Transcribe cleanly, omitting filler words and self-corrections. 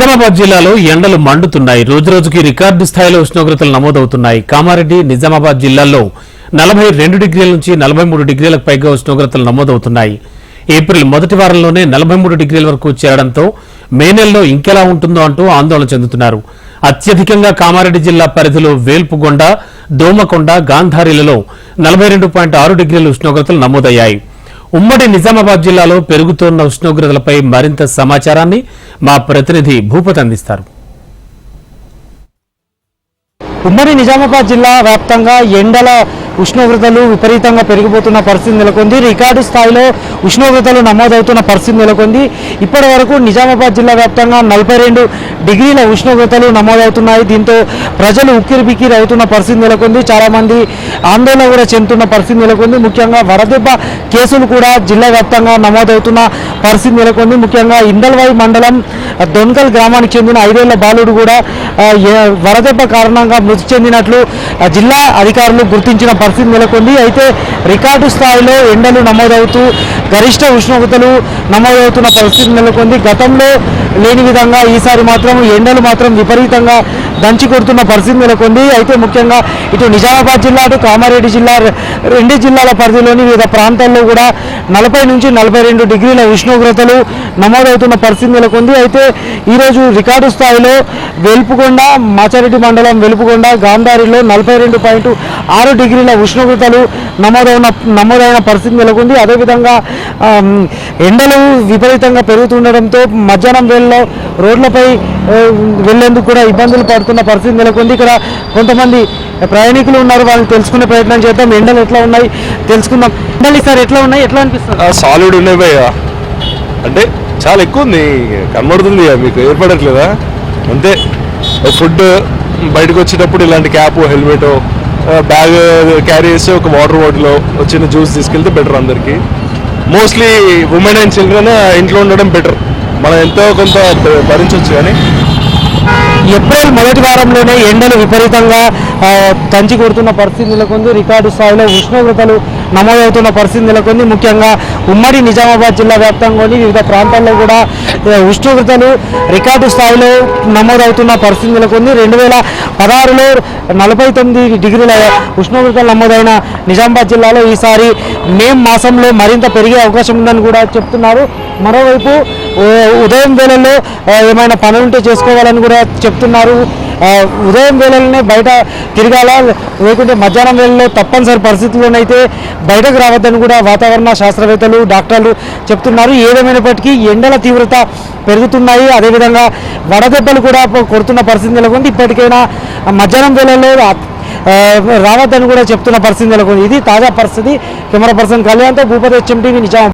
నిజామాబాద్ జిల్లాలో ఎండలు మండుతున్నాయి. రోజురోజుకి రికార్డు స్థాయిలో ఉష్ణోగ్రతలు నమోదవుతున్నాయి. కామారెడ్డి, నిజామాబాద్ జిల్లాల్లో 42 డిగ్రీల నుంచి 43 డిగ్రీలకు పైగా ఉష్ణోగ్రతలు నమోదవుతున్నాయి. ఏప్రిల్ మొదటి వారంలోనే 43 డిగ్రీల వరకు చేరడంతో మే నెలలో ఇంకెలా ఉంటుందో అంటూ ఆందోళన చెందుతున్నారు. అత్యధికంగా కామారెడ్డి జిల్లా పరిధిలో వేల్పుగొండ, దోమకొండ, గాంధారిలలో 42.6 డిగ్రీల ఉష్ణోగ్రతలు నమోదయ్యాయి. ఉమ్మడి నిజామాబాద్ జిల్లాలో పెరుగుతున్న ఉష్ణోగ్రతలపై మరింత సమాచారాన్ని మా ప్రతినిధి భూపతి అందిస్తారు. ఉమ్మడి నిజామాబాద్ జిల్లా వ్యాప్తంగా ఎండల ఉష్ణోగ్రతలు విపరీతంగా పెరిగిపోతున్న పరిస్థితి నెలకొంది. రికార్డు స్థాయిలో ఉష్ణోగ్రతలు నమోదవుతున్న పరిస్థితి నెలకొంది. ఇప్పటి వరకు నిజామాబాద్ జిల్లా వ్యాప్తంగా 42 డిగ్రీల ఉష్ణోగ్రతలు నమోదవుతున్నాయి. దీంతో ప్రజలు ఉక్కిరిబిక్కిరి అవుతున్న పరిస్థితి నెలకొంది. చాలామంది ఆందోళన కూడా చెందుతున్న పరిస్థితి నెలకొంది. ముఖ్యంగా వడదెబ్బ కేసులు కూడా జిల్లా వ్యాప్తంగా నమోదవుతున్న పరిస్థితి నెలకొంది. ముఖ్యంగా ఇందల్వాయి మండలం దొన్కల్ గ్రామానికి చెందిన 5 ఏళ్ల బాలుడు కూడా వడదెబ్బ కారణంగా మృతి చెందినట్లు జిల్లా అధికారులు గుర్తించిన పరిస్థితి నెలకొంది. అయితే రికార్డు స్థాయిలో ఎండలు నమోదవుతూ గరిష్ట ఉష్ణోగ్రతలు నమోదవుతున్న పరిస్థితి నెలకొంది. గతంలో లేని విధంగా ఈసారి మాత్రం ఎండలు మాత్రం విపరీతంగా దంచి కొడుతున్న పరిస్థితి నెలకొంది. అయితే ముఖ్యంగా ఇటు నిజామాబాద్ జిల్లా, అటు కామారెడ్డి జిల్లా, రెండు జిల్లాల పరిధిలోని వివిధ ప్రాంతాల్లో కూడా 40 నుంచి 42 డిగ్రీల ఉష్ణోగ్రతలు నమోదవుతున్న పరిస్థితి నెలకొంది. అయితే ఈరోజు రికార్డు స్థాయిలో వేల్పుగొండ, మాచారెడ్డి మండలం వేల్పుగొండ, గాంధారిలో 42.6 డిగ్రీల ఉష్ణోగ్రతలు నమోదైన పరిస్థితి నెలకొంది. అదేవిధంగా ఎండలు విపరీతంగా పెరుగుతుండడంతో మధ్యాహ్నం వేళలో రోడ్లపై వెళ్లేందుకు కూడా ఇబ్బందులు పడుతున్న పరిస్థితి నెలకొంది. ఇక్కడ కొంతమంది ప్రయాణికులు ఉన్నారు, వాళ్ళని తెలుసుకునే ప్రయత్నం చేద్దాం. ఎండలు ఎట్లా ఉన్నాయి తెలుసుకుందాం. ఎండలు సార్ ఎట్లా ఉన్నాయి, ఎట్లా అనిపిస్తుంది? సాలిడ్ ఉన్నాయి భయ్య, అంటే చాలా ఎక్కువ ఉంది, కనబడుతుంది. మీకు ఏర్పడట్లేదా? అంతే. ఫుడ్ బయటకు వచ్చేటప్పుడు ఇలాంటి క్యాప్, హెల్మెట్, బ్యాగ్ క్యారీ చేస్తే ఒక వాటర్ బాటిల్, చిన్న జ్యూస్ తీసుకెళ్తే బెటర్. అందరికీ మోస్ట్లీ ఉమెన్ అండ్ చిల్డ్రన్ ఇంట్లో ఉండడం బెటర్. మనం ఎంతో కొంత భరించవచ్చు. కానీ ఏప్రిల్ మొదటి వారంలోనే ఎండలు విపరీతంగా దంచి కొడుతున్న పరిస్థితి నెలకొంది. రికార్డు స్థాయిలో ఉష్ణోగ్రతలు నమోదవుతున్న పరిస్థితి నెలకొంది. ముఖ్యంగా ఉమ్మడి నిజామాబాద్ జిల్లా వ్యాప్తంలోని వివిధ ప్రాంతాల్లో కూడా ఉష్ణోగ్రతలు రికార్డు స్థాయిలో నమోదవుతున్న పరిస్థితి నెలకొంది. 2016లో 49 డిగ్రీల ఉష్ణోగ్రతలు నమోదైన నిజామాబాద్ జిల్లాలో ఈసారి మే మాసంలో మరింత పెరిగే అవకాశం ఉందని కూడా చెప్తున్నారు. మరోవైపు ఉదయం వేళల్లో ఏమైనా పనులుంటే చేసుకోవాలని కూడా చెప్తున్నారు. ఉదయం వేళలోనే బయట తిరగాల, లేకుంటే మధ్యాహ్నం వేళల్లో తప్పనిసరి పరిస్థితుల్లోనైతే బయటకు రావద్దని కూడా వాతావరణ శాస్త్రవేత్తలు, డాక్టర్లు చెప్తున్నారు. ఏదేమైనప్పటికీ ఎండల తీవ్రత పెరుగుతున్నాయి. అదేవిధంగా వడదెబ్బలు కూడా కొడుతున్న పరిస్థితి నెలకొంది. ఇప్పటికైనా మధ్యాహ్నం వేళల్లో రావద్దని కూడా చెప్తున్న పరిస్థితి నెలకొంది. ఇది తాజా పరిస్థితి. కెమెరా పర్సన్ కళ్యాణ్తో భూపతి, HMTV, నిజామాబాద్.